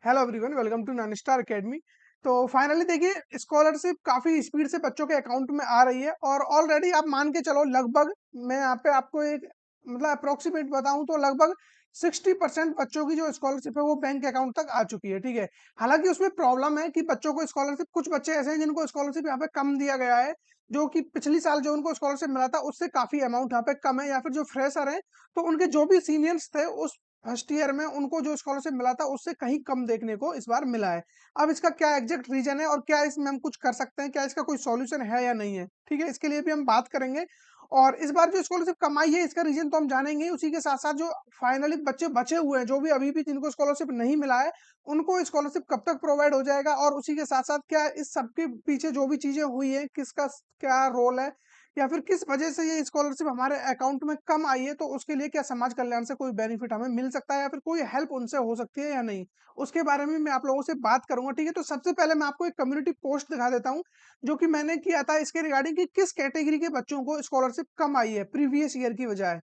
Hello everyone, welcome to nine star academy. तो finally देखिए, scholarship काफ़ी स्पीड से बच्चों के अकाउंट में आ रही है और ऑलरेडी आप मान के चलो लगभग, मैं यहाँ पे आपको एक मतलब अप्रोक्सीमेट बताऊं तो लगभग 60% बच्चों की जो स्कॉलरशिप है वो बैंक अकाउंट तक आ चुकी है। ठीक है, हालांकि उसमें प्रॉब्लम है कि बच्चों को स्कॉलरशिप, कुछ बच्चे ऐसे हैं जिनको स्कॉलरशिप यहाँ पे कम दिया गया है, जो कि पिछली साल जो उनको स्कॉलरशिप मिला था उससे काफ़ी अमाउंट यहाँ पे कम है, या फिर जो फ्रेशर है तो उनके जो भी सीनियर्स थे उस फर्स्ट ईयर में उनको जो स्कॉलरशिप मिला था उससे कहीं कम देखने को इस बार मिला है। अब इसका क्या एग्जैक्ट रीजन है और क्या इसमें हम कुछ कर सकते हैं, क्या इसका कोई सॉल्यूशन है या नहीं है, ठीक है, इसके लिए भी हम बात करेंगे। और इस बार जो स्कॉलरशिप कमाई है इसका रीजन तो हम जानेंगे ही, उसी के साथ साथ जो फाइनली बच्चे बचे हुए हैं, जो भी अभी भी जिनको स्कॉलरशिप नहीं मिला है, उनको स्कॉलरशिप कब तक प्रोवाइड हो जाएगा, और उसी के साथ साथ क्या इस सबके पीछे जो भी चीजें हुई है किसका क्या रोल है, या फिर किस वजह से ये स्कॉलरशिप हमारे अकाउंट में कम आई है, तो उसके लिए क्या समाज कल्याण से कोई बेनिफिट हमें मिल सकता है या फिर कोई हेल्प उनसे हो सकती है या नहीं, उसके बारे में मैं आप लोगों से बात करूंगा। ठीक है, तो सबसे पहले मैं आपको एक कम्युनिटी पोस्ट दिखा देता हूं जो कि मैंने किया था इसके रिगार्डिंग कि किस कैटेगरी के बच्चों को स्कॉलरशिप कम आई है प्रीवियस ईयर की बजाय।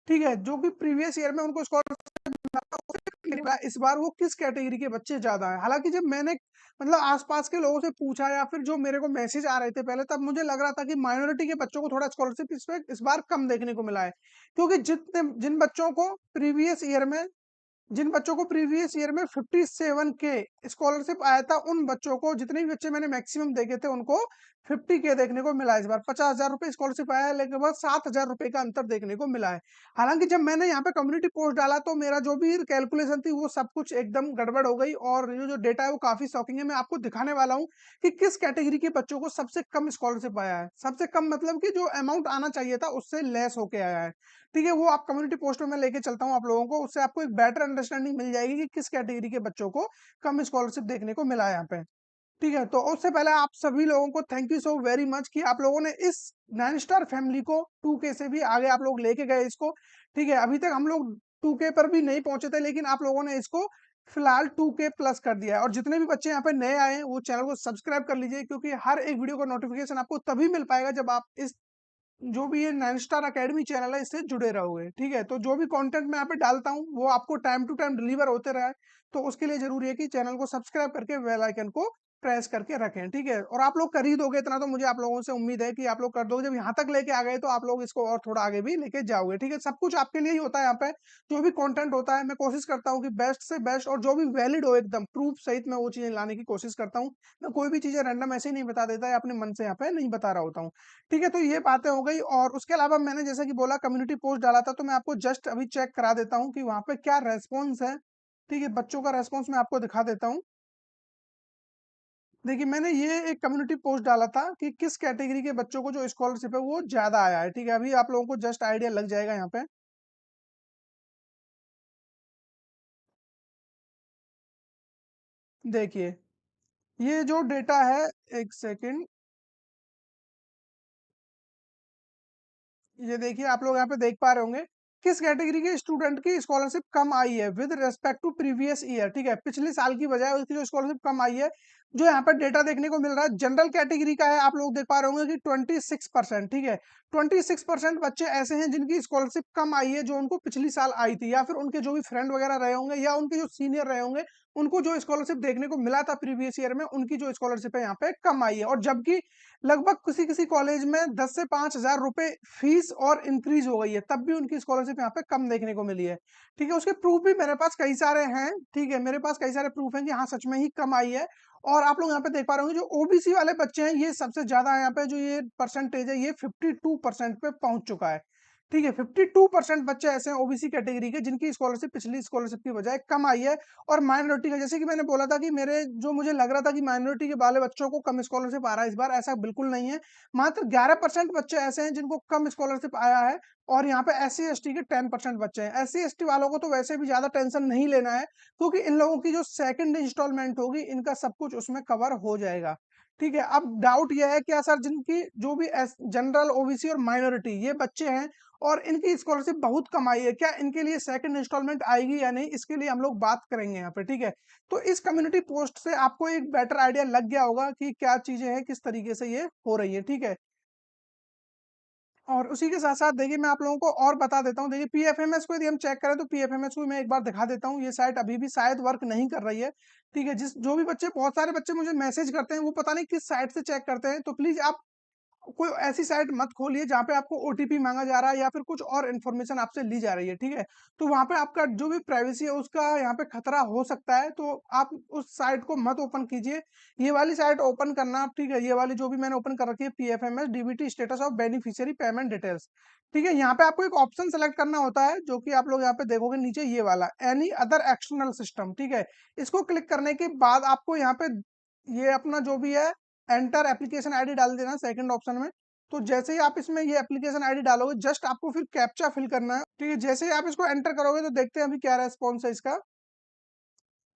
ठीक है, जो कि प्रीवियस ईयर में उनको इस बार वो किस कैटेगरी के बच्चे ज्यादा है। हालांकि जब मैंने मतलब आसपास के लोगों से पूछा या फिर जो मेरे को मैसेज आ रहे थे पहले, तब मुझे लग रहा था कि माइनॉरिटी के बच्चों को थोड़ा स्कॉलरशिप इस बार कम देखने को मिला है, क्योंकि जितने जिन बच्चों को प्रीवियस ईयर में जिन बच्चों को प्रीवियस ईयर में 57 के स्कॉलरशिप आया था, उन बच्चों को, जितने भी बच्चे मैंने मैक्सिमम देखे थे, उनको 50 के देखने को मिला है। इस बार 50,000 रुपए स्कॉलरशिप आया है, लेकिन बस 7,000 रुपए का अंतर देखने को मिला है। हालांकि जब मैंने यहाँ पे कम्युनिटी पोस्ट डाला तो मेरा जो भी कैलकुलेशन थी वो सब कुछ एकदम गड़बड़ हो गई, और ये जो डेटा है वो काफी शॉकिंग है। मैं आपको दिखाने वाला हूँ कि किस कैटेगरी के बच्चों को सबसे कम स्कॉलरशिप आया है। सबसे कम मतलब कि जो अमाउंट आना चाहिए था उससे लेस होके आया है। ठीक है, वो आप कम्युनिटी पोस्ट में मैं लेके चलता हूँ आप लोगों को, उससे आपको एक बेटर अंडरस्टैंडिंग मिल जाएगी कि किस कैटेगरी के बच्चों को कम स्कॉलरशिप देखने को मिला है यहाँ पे। ठीक है, तो उससे पहले आप सभी लोगों को thank you so very much कि आप लोगों ने इस 9 स्टार फैमिली को 2K से भी आगे आप लोग लेके गए इसको। ठीक है, अभी तक हम लोग 2K पर भी नहीं पहुंचे थे, लेकिन आप लोगों ने इसको फिलहाल 2K प्लस कर दिया है। और जितने भी बच्चे यहाँ पे नए आए हैं वो चैनल को सब्सक्राइब कर लीजिए, क्योंकि हर एक वीडियो का नोटिफिकेशन आपको तभी मिल पाएगा जब आप इस जो भी ये 9 स्टार अकेडमी चैनल है इससे जुड़े रहोगे। ठीक है, तो जो भी कंटेंट मैं यहाँ पे डालता हूँ वो आपको टाइम टू टाइम डिलीवर होते रहे, तो उसके लिए जरूरी है कि चैनल को सब्सक्राइब करके बेल आइकन को प्रेस करके रखें। ठीक है, और आप लोग कर ही दोगे इतना, तो मुझे आप लोगों से उम्मीद है कि आप लोग कर दोगे। जब यहाँ तक लेके आ गए तो आप लोग इसको और थोड़ा आगे भी लेके जाओगे। ठीक है, सब कुछ आपके लिए ही होता है यहाँ पे। जो भी कंटेंट होता है मैं कोशिश करता हूँ कि बेस्ट से बेस्ट और जो भी वैलिड हो एकदम प्रूफ सहित मैं वो चीजें लाने की कोशिश करता हूँ। मैं कोई भी चीजें रैंडम ऐसे ही नहीं बता देता, या अपने मन से यहाँ पे नहीं बता रहा होता हूँ। ठीक है, तो ये बातें हो गई, और उसके अलावा मैंने जैसे कि बोला कम्युनिटी पोस्ट डाला था, तो मैं आपको जस्ट अभी चेक करा देता हूँ कि वहां पे क्या रेस्पॉन्स है। ठीक है, बच्चों का रेस्पॉन्स मैं आपको दिखा देता हूँ। देखिए, मैंने ये एक कम्युनिटी पोस्ट डाला था कि किस कैटेगरी के बच्चों को जो स्कॉलरशिप है वो ज्यादा आया है। ठीक है, अभी आप लोगों को जस्ट आइडिया लग जाएगा यहाँ पे। देखिए, ये जो डेटा है, एक सेकंड, ये देखिए आप लोग यहाँ पे देख पा रहे होंगे किस कैटेगरी के स्टूडेंट की स्कॉलरशिप कम आई है with respect to previous year. ठीक है, पिछले साल की बजाय उसकी जो स्कॉलरशिप कम आई है, जो यहाँ पर डेटा देखने को मिल रहा है जनरल कैटेगरी का है, आप लोग देख पा रहे होंगे कि 26%। ठीक है, 26% बच्चे ऐसे हैं जिनकी स्कॉलरशिप कम आई है, जो उनको पिछली साल आई थी, या फिर उनके जो भी फ्रेंड वगैरह रहे होंगे या उनके जो सीनियर रहे होंगे, उनको जो स्कॉलरशिप देखने को मिला था प्रीवियस ईयर में, उनकी जो स्कॉलरशिप है यहाँ पे कम आई है। और जबकि लगभग किसी किसी कॉलेज में 10 से 5,000 रुपए फीस और इंक्रीज हो गई है, तब भी उनकी स्कॉलरशिप यहाँ पे कम देखने को मिली है। ठीक है, उसके प्रूफ भी मेरे पास कई सारे हैं। ठीक है, मेरे पास कई सारे प्रूफ हैं कि हाँ सच में ही कम आई है। और आप लोग यहाँ पे देख पा रहे होंगे जो ओबीसी वाले बच्चे हैं, ये सबसे ज्यादा यहाँ पे जो ये परसेंटेज है ये 52% पे पहुंच चुका है। ठीक है, 52% बच्चे ऐसे हैं ओबीसी कैटेगरी के जिनकी स्कॉलरशिप पिछली स्कॉलरशिप की बजाय कम आई है। और माइनॉरिटी का, जैसे कि मैंने बोला था कि मेरे जो मुझे लग रहा था कि माइनॉरिटी के वाले बच्चों को कम स्कॉलरशिप आ रहा है, इस बार ऐसा बिल्कुल नहीं है। मात्र 11% बच्चे ऐसे हैं जिनको कम स्कॉलरशिप आया है। और यहाँ पे एस सी एस टी के 10% बच्चे हैं। एस सी एस टी वालों को तो वैसे भी ज्यादा टेंशन नहीं लेना है, क्योंकि इन लोगों की जो सेकंड इंस्टॉलमेंट होगी इनका सब कुछ उसमें कवर हो जाएगा। ठीक है, अब डाउट यह है क्या सर, जिनकी जो भी जनरल ओबीसी और माइनॉरिटी ये बच्चे हैं और इनकी स्कॉलरशिप बहुत कम आई है, क्या इनके लिए सेकंड इंस्टॉलमेंट आएगी या नहीं, इसके लिए हम लोग बात करेंगे यहाँ पे। ठीक है, तो इस कम्युनिटी पोस्ट से आपको एक बेटर आइडिया लग गया होगा कि क्या चीजें हैं, किस तरीके से ये हो रही है। ठीक है, और उसी के साथ-साथ देखिए मैं आप लोगों को और बता देता हूँ, देखिए पीएफएमएस को यदि हम चेक करें तो पीएफएमएस को मैं एक बार दिखा देता हूँ, ये साइट अभी भी शायद वर्क नहीं कर रही है, ठीक है? जो भी बच्चे बहुत सारे बच्चे मुझे मैसेज करते हैं, वो पता नहीं किस साइट से चेक करते हैं, तो प्लीज़ आप कोई ऐसी साइट मत खोलिए जहाँ पे आपको ओटीपी माँगा जा रहा है या फिर कुछ और इन्फॉर्मेशन आपसे ली जा रही है, ठीक है? तो वहाँ पे आपका जो भी प्राइवेसी है उसका यहाँ पे खतरा हो सकता है, तो आप उस साइट को मत ओपन कीजिए। ये वाली साइट ओपन करना, ठीक है? ये वाली जो भी मैंने ओपन कर रखी है PFMS DBT status of beneficiary payment details, ठीक है? यहाँ पे आपको एक ऑप्शन सेलेक्ट करना होता है जो कि आप लोग यहाँ पे देखोगे नीचे ये वाला एनी अदर एक्सटर्नल सिस्टम, ठीक है? इसको क्लिक करने के बाद आपको यहाँ पे ये अपना जो भी है एंटर एप्लीकेशन आईडी डाल देना सेकंड ऑप्शन में। तो जैसे ही आप इसमें ये एप्लीकेशन आईडी डालोगे जस्ट आपको फिर कैप्चा फिल करना है, ठीक है? जैसे ही आप इसको एंटर करोगे तो देखते हैं अभी क्या रेस्पॉन्स है इसका।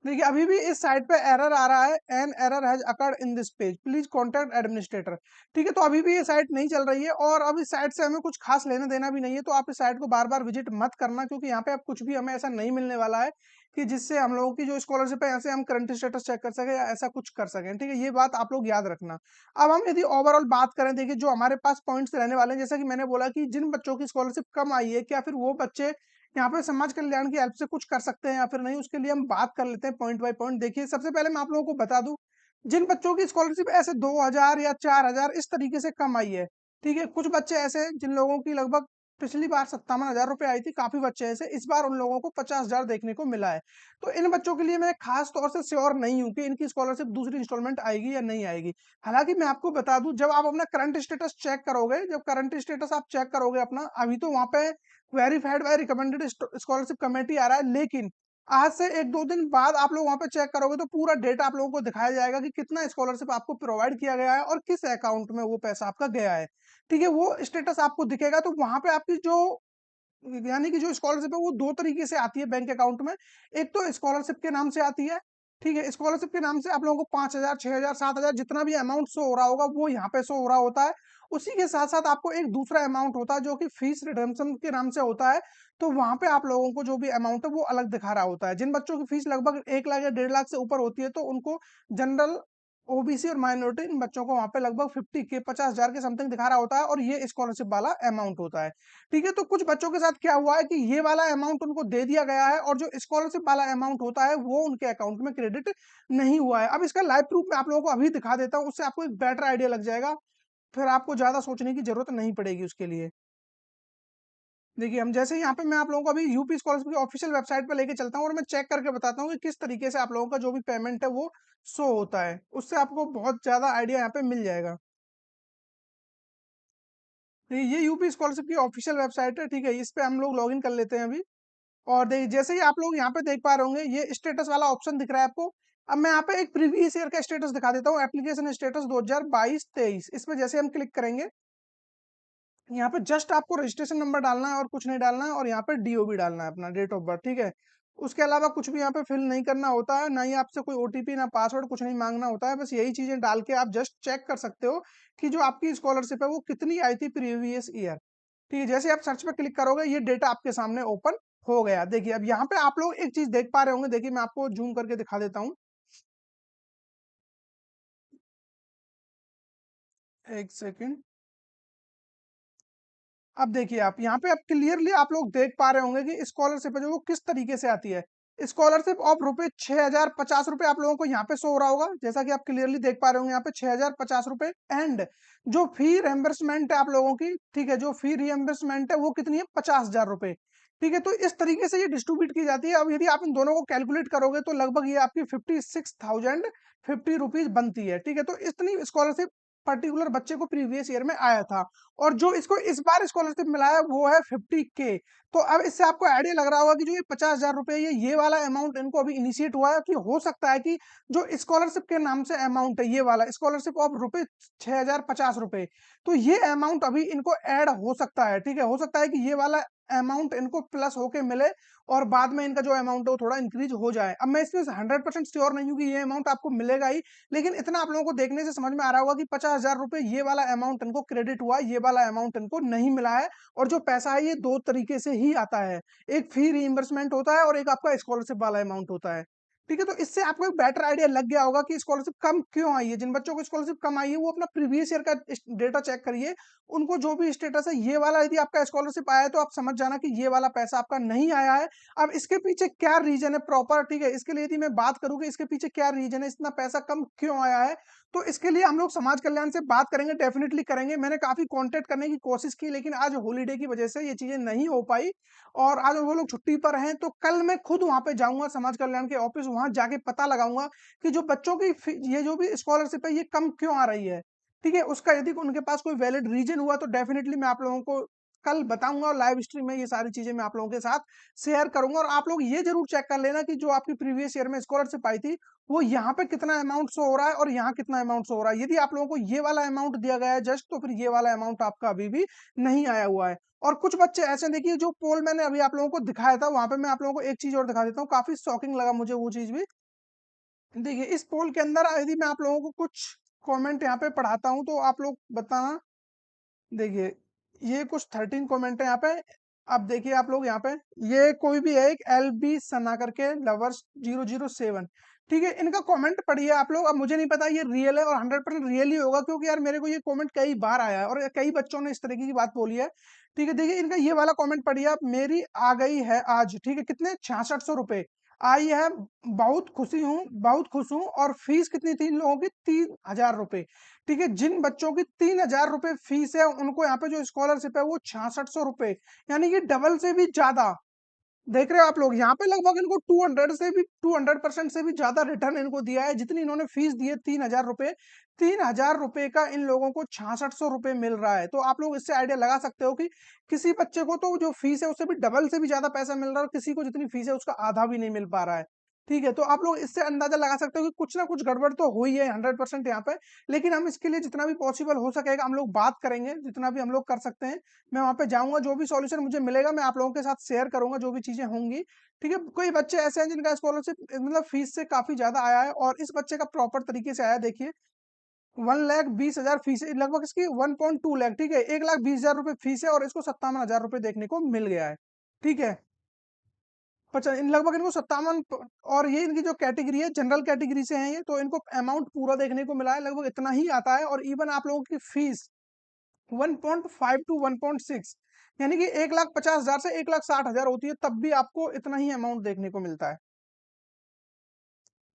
देखिए अभी भी इस साइट पे एरर आ रहा है, an error has occurred in this page please contact administrator, ठीक है? तो अभी भी ये साइट नहीं चल रही है और अब इस साइट से हमें कुछ खास लेना देना भी नहीं है, तो आप इस साइट को बार बार विजिट मत करना, क्योंकि यहाँ पे अब कुछ भी हमें ऐसा नहीं मिलने वाला है कि जिससे हम लोगों की जो स्कॉलरशिप है ऐसे हम करंट स्टेटस चेक कर सके या ऐसा कुछ कर सकें, ठीक है? ये बात आप लोग याद रखना। अब हम यदि ओवरऑल बात करें, देखिए जो हमारे पास पॉइंट्स रहने वाले हैं, जैसा कि मैंने बोला कि जिन बच्चों की स्कॉलरशिप कम आई है क्या फिर वो बच्चे यहाँ पे समाज कल्याण की हेल्प से कुछ कर सकते हैं या फिर नहीं, उसके लिए हम बात कर लेते हैं पॉइंट बाय पॉइंट। देखिए सबसे पहले मैं आप लोगों को बता दूं, जिन बच्चों की स्कॉलरशिप ऐसे 2000 या 4000 इस तरीके से कम आई है, ठीक है? कुछ बच्चे ऐसे हैं जिन लोगों की लगभग पिछली बार 57,000 रुपए आई थी, काफी बच्चे ऐसे इस बार उन लोगों को 50,000 देखने को मिला है। तो इन बच्चों के लिए मैं खास तौर से श्योर नहीं हूँ कि इनकी स्कॉलरशिप दूसरी इंस्टॉलमेंट आएगी या नहीं आएगी। हालांकि मैं आपको बता दूं, जब आप अपना करंट स्टेटस चेक करोगे, जब करंट स्टेटस आप चेक करोगे अपना, अभी तो वहां पे verified by recommended scholarship committee आ रहा है, लेकिन आज से एक दो दिन बाद आप लोग वहां पे चेक करोगे तो पूरा डेटा आप लोगों को दिखाया जाएगा कि कितना स्कॉलरशिप आपको प्रोवाइड किया गया है और किस अकाउंट में वो पैसा आपका गया है, ठीक है? वो स्टेटस आपको दिखेगा, तो वहां पे आपकी जो यानी कि जो स्कॉलरशिप है वो दो तरीके से आती है बैंक अकाउंट में। एक तो स्कॉलरशिप के नाम से आती है, ठीक है? स्कॉलरशिप के नाम से आप लोगों को 5,000 6,000 7,000 जितना भी अमाउंट शो हो रहा होगा वो यहाँ पे शो हो रहा होता है। उसी के साथ साथ आपको एक दूसरा अमाउंट होता है जो कि फीस रिडम्पशन के नाम से होता है, तो वहां पे आप लोगों को जो भी अमाउंट है वो अलग दिखा रहा होता है। जिन बच्चों की फीस लगभग 1 लाख या 1.5 लाख से ऊपर होती है तो उनको जनरल ओबीसी और माइनॉरिटी इन बच्चों को वहां पे लगभग 50 के 50,000 के समथिंग दिखा रहा होता है और ये स्कॉलरशिप वाला अमाउंट होता है, ठीक है? तो कुछ बच्चों के साथ क्या हुआ है कि ये वाला अमाउंट उनको दे दिया गया है और जो स्कॉलरशिप वाला अमाउंट होता है वो उनके अकाउंट में क्रेडिट नहीं हुआ है। अब इसका लाइव प्रूफ मैं आप लोगों को अभी दिखा देता हूँ, उससे आपको एक बेटर आइडिया लग जाएगा, फिर आपको ज्यादा सोचने की जरूरत नहीं पड़ेगी उसके लिए। देखिए हम जैसे यहाँ पे मैं आप लोगों को अभी यूपी स्कॉलरशिप की ऑफिशियल वेबसाइट पे लेके चलता हूँ और मैं चेक करके बताता हूँ कि किस तरीके से आप लोगों का जो भी पेमेंट है वो शो होता है, उससे आपको बहुत ज्यादा आइडिया यहाँ पे मिल जाएगा। ये यूपी स्कॉलरशिप की ऑफिशियल वेबसाइट है, ठीक है? इस पे हम लोग लॉगिन कर लेते हैं अभी। और देखिए जैसे ही आप लोग यहाँ पे देख पा रहे होंगे ये स्टेटस वाला ऑप्शन दिख रहा है आपको। अब मैं यहाँ पे एक प्रीवियस ईयर का स्टेटस दिखा देता हूँ, एप्लीकेशन स्टेटस 2022-23। इसमें जैसे हम क्लिक करेंगे, यहाँ पे जस्ट आपको रजिस्ट्रेशन नंबर डालना है और कुछ नहीं डालना है और यहाँ पे डीओबी डालना है अपना डेट ऑफ बर्थ, ठीक है? उसके अलावा कुछ भी यहाँ पे फिल नहीं करना होता है, ना ही आपसे कोई ओटीपी ना पासवर्ड कुछ नहीं मांगना होता है, बस यही चीजें डाल के आप जस्ट चेक कर सकते हो कि जो आपकी स्कॉलरशिप है वो कितनी आई थी प्रीवियस ईयर, ठीक है? जैसे आप सर्च पे क्लिक करोगे ये डेटा आपके सामने ओपन हो गया। देखिए अब यहाँ पे आप लोग एक चीज देख पा रहे होंगे, देखिए मैं आपको जूम करके दिखा देता हूँ, एक सेकेंड। अब देखिए आप यहाँ पे अब क्लियरली आप लोग देख पा रहे होंगे कि स्कॉलरशिप है जो वो किस तरीके से आती है। स्कॉलरशिप ऑफ रुपए 6,050 रुपए आप लोगों को यहाँ पे शो हो रहा होगा, जैसा कि आप क्लियरली देख पा रहे होंगे यहाँ पे 6,050 रुपए। एंड जो फी रेम्बर्समेंट है आप लोगों की, ठीक है, जो फी रियम्बर्समेंट है वो कितनी है, 50,000 रुपए, ठीक है? तो इस तरीके से ये डिस्ट्रीब्यूट की जाती है। अब यदि आप इन दोनों को कैलकुलेट करोगे तो लगभग ये आपकी 56,050 रुपीज बनती है, ठीक है? तो इतनी स्कॉलरशिप पर्टिकुलर बच्चे को प्रीवियस ईयर में आया था और जो इसको इस बार स्कॉलरशिप मिला है वो है 50K। तो अब इससे आपको आइडिया लग रहा होगा कि जो ये 50,000 रुपए ये वाला अमाउंट इनको अभी इनिशिएट हुआ है, कि हो सकता है कि जो स्कॉलरशिप के नाम से अमाउंट है ये वाला स्कॉलरशिप ऑफ रुपए 6,050 रुपए, तो ये अमाउंट अभी इनको ऐड हो सकता है, ठीक है? हो सकता है कि ये वाला अमाउंट इनको प्लस होके मिले और बाद में इनका जो अमाउंट है वो थोड़ा इंक्रीज हो जाए। अब मैं इसमें 100% श्योर नहीं हूँ कि ये अमाउंट आपको मिलेगा ही, लेकिन इतना आप लोगों को देखने से समझ में आ रहा होगा कि 50,000 रुपए ये वाला अमाउंट इनको क्रेडिट हुआ, ये वाला अमाउंट इनको नहीं मिला है। और जो पैसा है ये दो तरीके से ही आता है, एक फी रिइंबर्समेंट होता है और एक आपका स्कॉलरशिप वाला अमाउंट होता है, ठीक है, तो इससे आपको एक बेटर आइडिया लग गया होगा कि स्कॉलरशिप कम क्यों आई है। जिन बच्चों को स्कॉलरशिप कम आई है वो अपना प्रीवियस ईयर का डेटा चेक करिए, उनको जो भी स्टेटस है ये वाला यदि आपका स्कॉलरशिप आया है तो आप समझ जाना कि ये वाला पैसा आपका नहीं आया है। अब इसके पीछे क्या रीजन है प्रॉपर, ठीक है, इसके लिए यदि मैं बात करूँ कि इसके पीछे क्या रीजन है, इतना पैसा कम क्यों आया है, तो इसके लिए हम लोग समाज कल्याण से बात करेंगे, डेफिनेटली करेंगे। मैंने काफी कांटेक्ट करने की कोशिश की, लेकिन आज हॉलीडे की वजह से ये चीजें नहीं हो पाई और आज वो लोग छुट्टी पर हैं। तो कल मैं खुद वहां पे जाऊंगा समाज कल्याण के ऑफिस, वहां जाके पता लगाऊंगा कि जो बच्चों की ये जो भी स्कॉलरशिप है ये कम क्यों आ रही है। ठीक है, उसका यदि उनके पास कोई वैलिड रीजन हुआ तो डेफिनेटली मैं आप लोगों को कल बताऊंगा और लाइव स्ट्रीम में ये सारी चीजें मैं आप लोगों के साथ शेयर करूंगा। और आप लोग ये जरूर चेक कर लेना कि जो आपकी प्रीवियस ईयर में स्कॉलरशिप आई थी वो यहाँ पे कितना अमाउंट शो हो रहा है और यहाँ कितना अमाउंट शो हो रहा है। यदि आप लोगों को ये वाला अमाउंट दिया गया है जस्ट, तो फिर ये वाला अमाउंट आपका अभी भी नहीं आया हुआ है। और कुछ बच्चे ऐसे, देखिए जो पोल मैंने अभी आप लोगों को दिखाया था वहां पे मैं आप लोगों को एक चीज और दिखा देता हूँ, काफी शॉकिंग लगा मुझे वो चीज भी। देखिए इस पोल के अंदर यदि मैं आप लोगों को कुछ कमेंट यहाँ पे पढ़ाता हूँ तो आप लोग बताना। देखिए ये कुछ 13 कमेंट है यहाँ पे। अब देखिए आप लोग यहाँ पे, ये कोई भी है एक एल बी सना करके लवर्स 007, ठीक है, इनका कमेंट पढ़िए आप लोग। अब मुझे नहीं पता ये रियल है और 100% रियल ही होगा, क्योंकि यार मेरे को ये कमेंट कई बार आया है और कई बच्चों ने इस तरीके की बात बोली है। ठीक है, देखिए इनका ये वाला कमेंट पढ़िए आप, मेरी आ गई है आज, ठीक है, कितने 6600 रुपए आई है, बहुत खुशी हूँ, बहुत खुश हूँ। और फीस कितनी थी इन लोगों की, 3000 रुपए। ठीक है, जिन बच्चों की 3000 रुपए फीस है उनको यहाँ पे जो स्कॉलरशिप है वो 6600 रुपए, यानी कि डबल से भी ज्यादा। देख रहे हो आप लोग यहाँ पे लगभग इनको 200% से भी ज्यादा रिटर्न इनको दिया है, जितनी इन्होंने फीस दी है 3000 रुपए। 3000 रुपए का इन लोगों को 6600 रुपए मिल रहा है। तो आप लोग इससे आइडिया लगा सकते हो कि किसी बच्चे को तो जो फीस है उससे भी डबल से भी ज्यादा पैसा मिल रहा है और किसी को जितनी फीस है उसका आधा भी नहीं मिल पा रहा है। ठीक है, तो आप लोग इससे अंदाजा लगा सकते हो कि कुछ ना कुछ गड़बड़ तो हुई है 100% यहाँ पे। लेकिन हम इसके लिए जितना भी पॉसिबल हो सकेगा हम लोग बात करेंगे, जितना भी हम लोग कर सकते हैं। मैं वहां पे जाऊंगा, जो भी सॉल्यूशन मुझे मिलेगा मैं आप लोगों के साथ शेयर करूंगा, जो भी चीजें होंगी। ठीक है, कोई बच्चे ऐसे हैं जिनका स्कॉलरशिप मतलब फीस से काफी ज्यादा आया है और इस बच्चे का प्रॉपर तरीके से आया, देखिए 1,20,000 फीस है, लगभग इसकी 1.2 लाख। ठीक है, 1,20,000 रुपए फीस है और इसको 57,000 रुपए देखने को मिल गया है। ठीक है, इन लगभग इनको 57। और ये इनकी जो कैटेगरी है जनरल कैटेगरी से है ये, तो इनको अमाउंट पूरा देखने को मिला है, लगभग इतना ही आता है। और इवन आप लोगों की फीस 1.5 टू 1.6, यानी कि 1,50,000 से 1,60,000 होती है, तब भी आपको इतना ही अमाउंट देखने को मिलता है।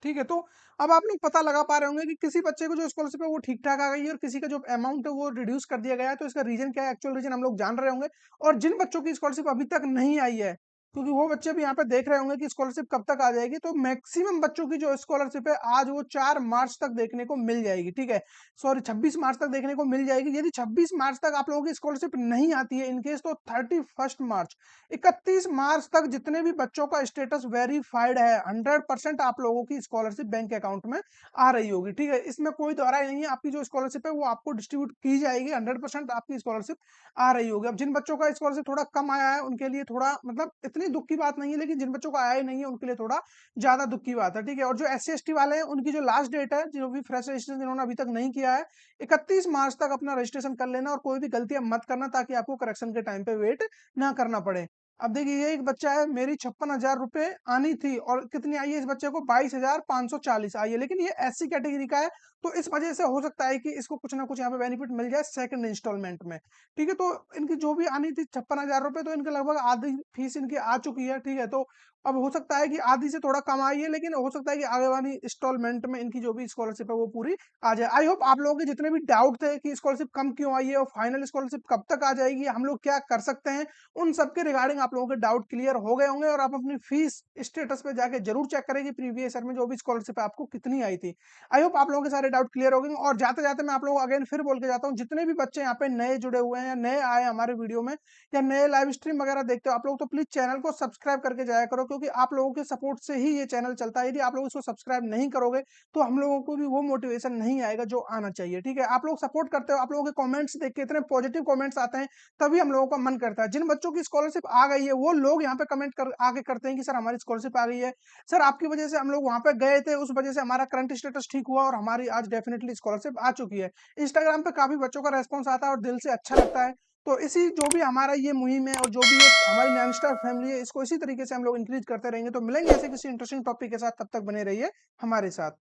ठीक है, तो अब आप लोग पता लगा पा रहे होंगे कि किसी बच्चे को जो स्कॉलरशिप है वो ठीक ठाक आ गई है और किसी का जो अमाउंट है वो रिड्यूस कर दिया गया है। तो इसका रीजन क्या है, एक्चुअल रीजन हम लोग जान रहे होंगे। और जिन बच्चों की स्कॉलरशिप अभी तक नहीं आई है, क्योंकि वो बच्चे भी यहाँ पे देख रहे होंगे कि स्कॉलरशिप कब तक आ जाएगी, तो मैक्सिमम बच्चों की जो स्कॉलरशिप है आज वो 4 मार्च तक देखने को मिल जाएगी। ठीक है, सॉरी 26 मार्च तक देखने को मिल जाएगी। यदि 26 मार्च तक आप लोगों की स्कॉलरशिप नहीं आती है इनकेस, तो 31 मार्च 31 मार्च तक जितने भी बच्चों का स्टेटस वेरीफाइड है 100% आप लोगों की स्कॉलरशिप बैंक अकाउंट में आ रही होगी। ठीक है, इसमें कोई दोहराई नहीं है, आपकी जो स्कॉलरशिप है वो आपको डिस्ट्रीब्यूट की जाएगी, 100% आपकी स्कॉलरशिप आ रही होगी। अब जिन बच्चों का स्कॉलरशिप थोड़ा कम आया है उनके लिए थोड़ा मतलब इतनी दुख की बात नहीं है, लेकिन जिन बच्चों का आया ही नहीं है उनके लिए थोड़ा ज्यादा दुख की बात है। ठीक है, और जो SC ST वाले हैं उनकी जो लास्ट डेट है, जो भी फ्रेश रजिस्ट्रेशन जिन्होंने अभी तक नहीं किया है, 31 मार्च तक अपना रजिस्ट्रेशन कर लेना और कोई भी गलतियां मत करना, ताकि आपको करेक्शन के टाइम पे वेट ना करना पड़े। अब देखिए ये एक बच्चा है, मेरी 56,000 रुपए आनी थी और कितनी आई है इस बच्चे को, 22,540 आई है, लेकिन ये SC कैटेगरी का है। तो इस वजह से हो सकता है कि इसको कुछ ना कुछ यहाँ पे बेनिफिट मिल जाए सेकंड इंस्टॉलमेंट में। ठीक है, तो इनकी जो भी आनी थी 56,000 रुपए, तो इनके लगभग आधी फीस इनकी आ चुकी है। ठीक है, तो अब हो सकता है कि आधी से थोड़ा कम आई है, लेकिन हो सकता है कि आगे वाली इंस्टॉलमेंट में इनकी जो भी स्कॉलरशिप है वो पूरी आ जाए। आई होप आप लोगों के जितने भी डाउट थे कि स्कॉलरशिप कम क्यों आई है और फाइनल स्कॉलरशिप कब तक आ जाएगी, हम लोग क्या कर सकते हैं, उन सब के रिगार्डिंग आप लोगों के डाउट क्लियर हो गए होंगे। और आप अपनी फीस स्टेटस पे जाके जरूर चेक करें कि प्रीवियस ईयर में जो भी स्कॉलरशिप है आपको कितनी आई थी। आई होप आप लोगों के सारे डाउट क्लियर हो गए। और जाते जाते मैं आप लोगों को अगेन फिर बोल के जाता हूँ, जितने भी बच्चे यहाँ पे नए जुड़े हुए हैं या नए आए हमारे वीडियो में या नए लाइव स्ट्रीम वगैरह देखते हो आप लोग, तो प्लीज चैनल को सब्सक्राइब करके जाया करो, क्योंकि आप लोगों के सपोर्ट से ही ये चैनल चलता है। यदि आप लोग इसको सब्सक्राइब नहीं करोगे तो हम लोगों को भी वो मोटिवेशन नहीं आएगा जो आना चाहिए। ठीक है, आप लोग सपोर्ट करते हो, आप लोगों के कमेंट्स देख के इतने पॉजिटिव कमेंट्स आते हैं, तभी हम लोगों का मन करता है। जिन बच्चों की स्कॉलरशिप आ गई है वो लोग यहाँ पे कमेंट कर आगे करते हैं कि सर हमारी स्कॉलरशिप आ गई है, सर आपकी वजह से हम लोग वहां पे गए थे, उस वजह से हमारा करंट स्टेटस ठीक हुआ और हमारी आज डेफिनेटली स्कॉलरशिप आ चुकी है। इंस्टाग्राम पे काफी बच्चों का रेस्पॉन्स आता है और दिल से अच्छा लगता है। तो इसी जो भी हमारा ये मुहिम है और जो भी ये हमारी नैन स्टार फैमिली है, इसको इसी तरीके से हम लोग इंक्रीज करते रहेंगे। तो मिलेंगे ऐसे किसी इंटरेस्टिंग टॉपिक के साथ, तब तक बने रहिए हमारे साथ।